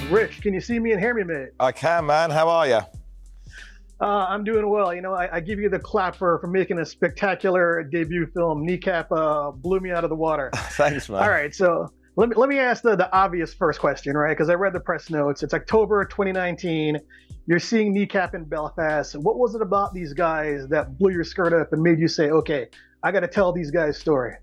Rich, can you see me and hear me, mate? I can, man. How are you? I'm doing well. I give you the clapper for making a spectacular debut film. Kneecap blew me out of the water. Thanks, man. All right, so let me ask the obvious first question, right? Because I read the press notes. It's October 2019. You're seeing Kneecap in Belfast. What was it about these guys that blew your skirt up and made you say, okay, I got to tell these guys' story?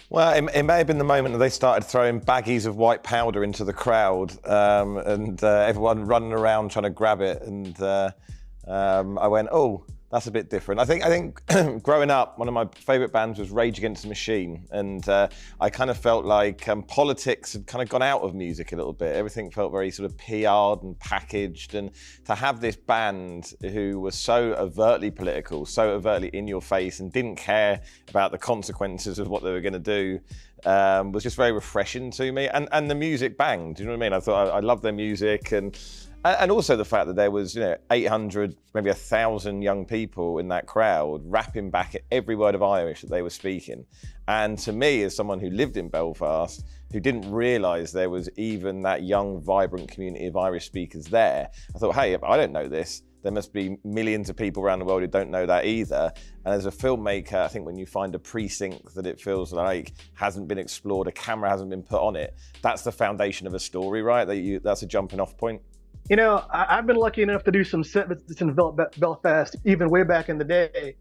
Well, it may have been the moment that they started throwing baggies of white powder into the crowd and everyone running around trying to grab it. And I went, oh, that's a bit different. I think growing up, one of my favourite bands was Rage Against the Machine. And I kind of felt like politics had kind of gone out of music a little bit. Everything felt very sort of PR'd and packaged. And to have this band who was so overtly political, so overtly in your face and didn't care about the consequences of what they were going to do was just very refreshing to me. And the music banged, do you know what I mean? I thought I loved their music. And also the fact that there was, 800, maybe 1,000 young people in that crowd rapping back at every word of Irish that they were speaking. And to me, as someone who lived in Belfast, who didn't realise there was even that young, vibrant community of Irish speakers there, I thought, hey, if I don't know this, there must be millions of people around the world who don't know that either. And as a filmmaker, I think when you find a precinct that it feels like hasn't been explored, a camera hasn't been put on it, that's the foundation of a story, right? That's a jumping off point. I've been lucky enough to do some set visits in Belfast, even way back in the day.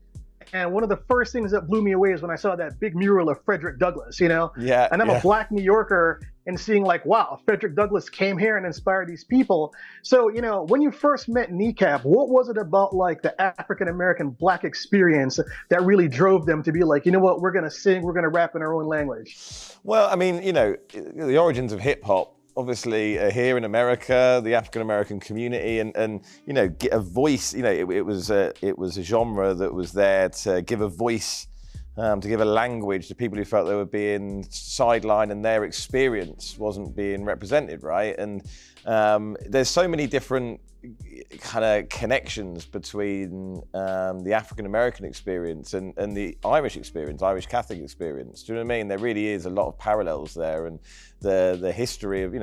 And one of the first things that blew me away is when I saw that big mural of Frederick Douglass, Yeah. And I'm a Black New Yorker and seeing like, wow, Frederick Douglass came here and inspired these people. So, when you first met Kneecap, what was it about like the African-American Black experience that really drove them to be like, you know what, we're going to sing, we're going to rap in our own language? Well, I mean, the origins of hip hop, obviously here in America, the African-American community and get a voice, it was a genre that was there to give a voice, to give a language to people who felt they were being sidelined and their experience wasn't being represented, right? And there's so many different kind of connections between the African-American experience and the Irish experience, Irish Catholic experience. Do you know what I mean? There really is a lot of parallels there, and the history of,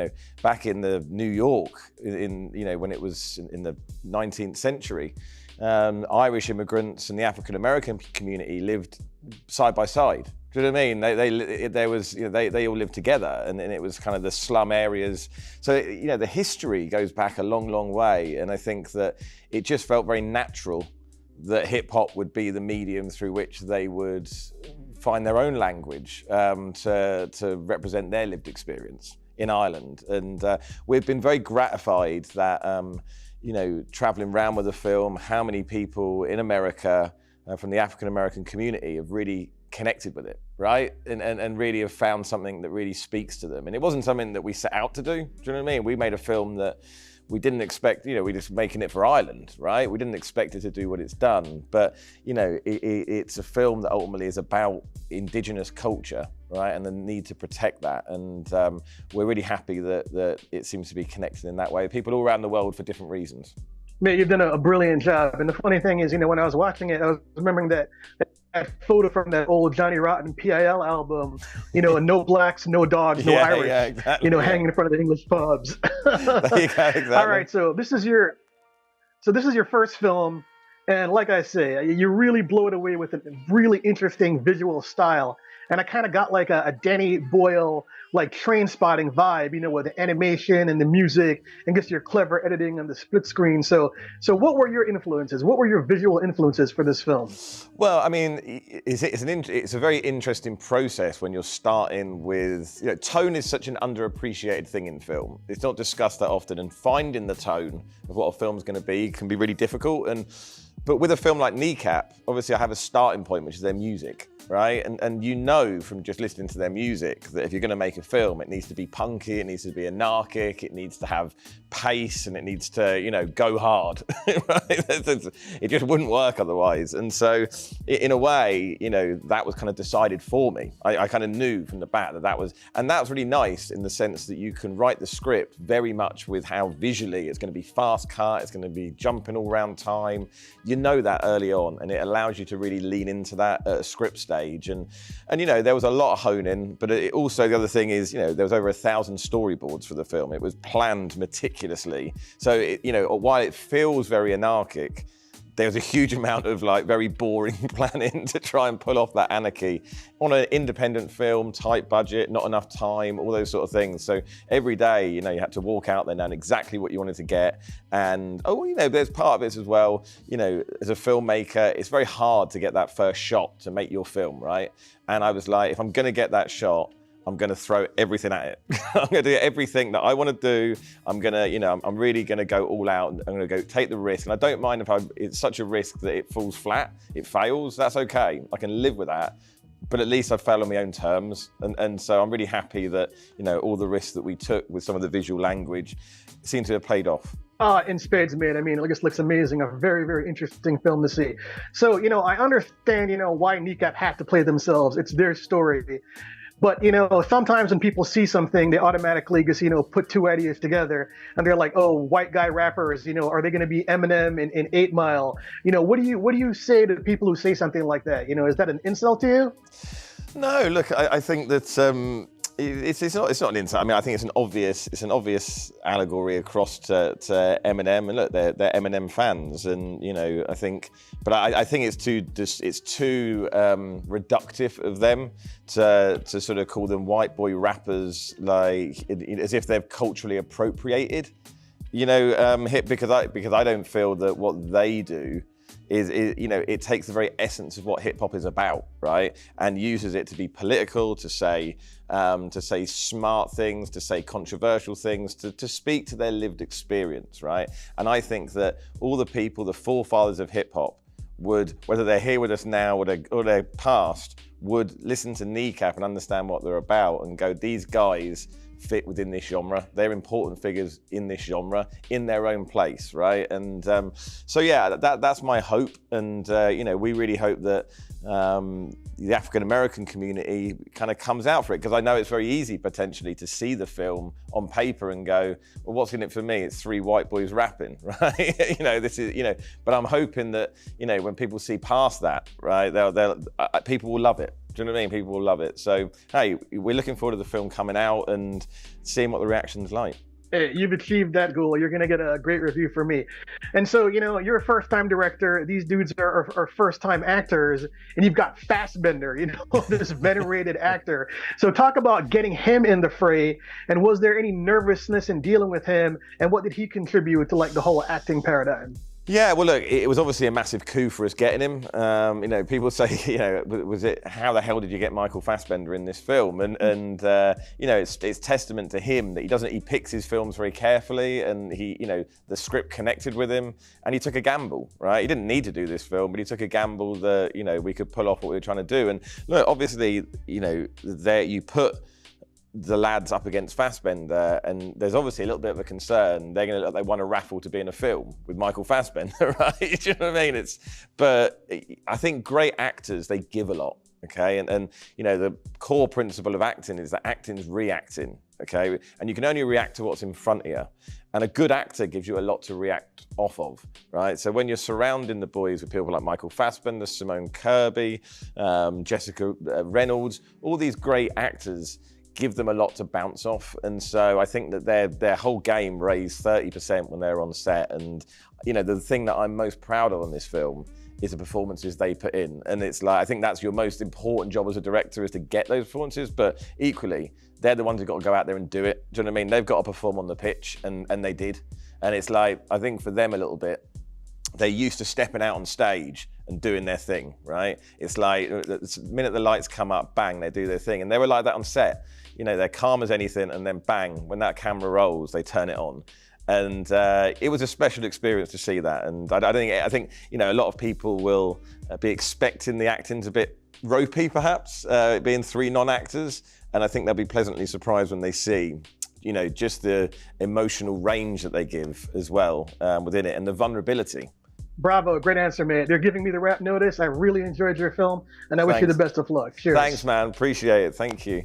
back in the New York, when it was in the 19th century, Irish immigrants and the African-American community lived side by side. Do you know what I mean? They all lived together, and it was kind of the slum areas. So the history goes back a long, long way, and I think that it just felt very natural that hip hop would be the medium through which they would find their own language to represent their lived experience in Ireland. And we've been very gratified that traveling around with the film, how many people in America from the African-American community have really connected with it, right? And really have found something that really speaks to them. And it wasn't something that we set out to do. Do you know what I mean? We made a film that we didn't expect, we're just making it for Ireland, right? We didn't expect it to do what it's done. But, it's a film that ultimately is about Indigenous culture, right? And the need to protect that. And we're really happy that it seems to be connected in that way. People all around the world for different reasons. Man, you've done a brilliant job. And the funny thing is, when I was watching it, I was remembering that photo from that old Johnny Rotten PIL album, no blacks, no dogs, no Irish, yeah, exactly, hanging in front of the English pubs. There you go, exactly. All right, so this is your first film, and like I say, you really blow it away with a really interesting visual style. And I kind of got like a Danny Boyle, like Trainspotting vibe, with the animation and the music and just your clever editing and the split screen. So what were your influences? What were your visual influences for this film? Well, I mean, it's a very interesting process when you're starting with, tone is such an underappreciated thing in film. It's not discussed that often, and finding the tone of what a film's going to be can be really difficult. But with a film like Kneecap, obviously I have a starting point, which is their music, right? And from just listening to their music that if you're going to make a film, it needs to be punky, it needs to be anarchic, it needs to have pace, and it needs to, go hard, right? It just wouldn't work otherwise. And so in a way, that was kind of decided for me. I kind of knew from the bat that was really nice in the sense that you can write the script very much with how visually it's going to be fast cut, it's going to be jumping all around time. you know that early on, and it allows you to really lean into that at a script stage. And you know, there was a lot of honing, but it also, the other thing is, you know, there was over 1,000 storyboards for the film. It was planned meticulously. So, you know, while it feels very anarchic, there's a huge amount of like very boring planning to try and pull off that anarchy on an independent film, tight budget, not enough time, all those sort of things. So every day, you know, you had to walk out there knowing exactly what you wanted to get. And, oh, you know, there's part of it as well, you know, as a filmmaker, it's very hard to get that first shot to make your film, right? And I was like, if I'm gonna get that shot, I'm going to throw everything at it. I'm going to do everything that I want to do. I'm going to, you know, I'm really going to go all out. I'm going to go take the risk. And I don't mind if it's such a risk that it falls flat, it fails. That's okay. I can live with that. But at least I failed on my own terms. And so I'm really happy that, you know, all the risks that we took with some of the visual language seem to have played off. In spades, mate. I mean, it just looks amazing. A very, very interesting film to see. So, you know, I understand, you know, why Kneecap had to play themselves. It's their story. But, you know, sometimes when people see something, they automatically just, you know, put two ideas together and they're like, oh, white guy rappers, you know, are they going to be Eminem in 8 Mile? You know, what do you say to people who say something like that? You know, is that an insult to you? No, look, I think that it's not an insult. I mean, I think it's an obvious allegory across to Eminem, and look, they're Eminem fans, and you know, I think it's too reductive of them to sort of call them white boy rappers, like as if they're culturally appropriated, you know, because I don't feel that what they do is, you know, it takes the very essence of what hip hop is about, right? And uses it to be political, to say smart things, to say controversial things, to speak to their lived experience, right? And I think that all the people, the forefathers of hip hop, would, whether they're here with us now or they're past, would listen to Kneecap and understand what they're about and go, these guys fit within this genre. They're important figures in this genre, in their own place, right? And so yeah, that's my hope. And you know, we really hope that the African-American community kind of comes out for it, because I know it's very easy potentially to see the film on paper and go, well, what's in it for me? It's 3 white boys rapping, right? You know, this is, you know, but I'm hoping that, you know, when people see past that, right, people will love it. Do you know what I mean? People will love it. So, hey, we're looking forward to the film coming out and seeing what the reaction's like. Hey, you've achieved that goal. You're going to get a great review from me. And so, you know, you're a first-time director. These dudes are first-time actors. And you've got Fassbender, you know, this venerated actor. So talk about getting him in the fray. And was there any nervousness in dealing with him? And what did he contribute to, like, the whole acting paradigm? Yeah, well, look, it was obviously a massive coup for us getting him. You know, people say, you know, was it, how the hell did you get Michael Fassbender in this film? And you know, it's testament to him that he picks his films very carefully, and he, you know, the script connected with him, and he took a gamble, right? He didn't need to do this film, but he took a gamble that, you know, we could pull off what we were trying to do. And look, obviously, you know, there you put the lads up against Fassbender, and there's obviously a little bit of a concern. They're going to look like they won a raffle to be in a film with Michael Fassbender, right? Do you know what I mean? But I think great actors, they give a lot, okay? And you know, the core principle of acting is that acting's reacting, okay? And you can only react to what's in front of you. And a good actor gives you a lot to react off of, right? So when you're surrounding the boys with people like Michael Fassbender, Simone Kirby, Jessica Reynolds, all these great actors, give them a lot to bounce off. And so I think that their whole game raised 30% when they're on set. And you know, the thing that I'm most proud of on this film is the performances they put in. And it's like, I think that's your most important job as a director, is to get those performances, but equally, they're the ones who've got to go out there and do it. Do you know what I mean? They've got to perform on the pitch, and they did. And it's like, I think for them a little bit, they're used to stepping out on stage and doing their thing, right? It's like, the minute the lights come up, bang, they do their thing. And they were like that on set. You know, they're calm as anything, and then bang, when that camera rolls, they turn it on. And it was a special experience to see that. And I think, you know, a lot of people will be expecting the acting's a bit ropey, perhaps, being 3 non-actors. And I think they'll be pleasantly surprised when they see, you know, just the emotional range that they give as well within it, and the vulnerability. Bravo, great answer, mate. They're giving me the rap notice. I really enjoyed your film, and I wish you the best of luck. Cheers. Thanks, man. Appreciate it. Thank you.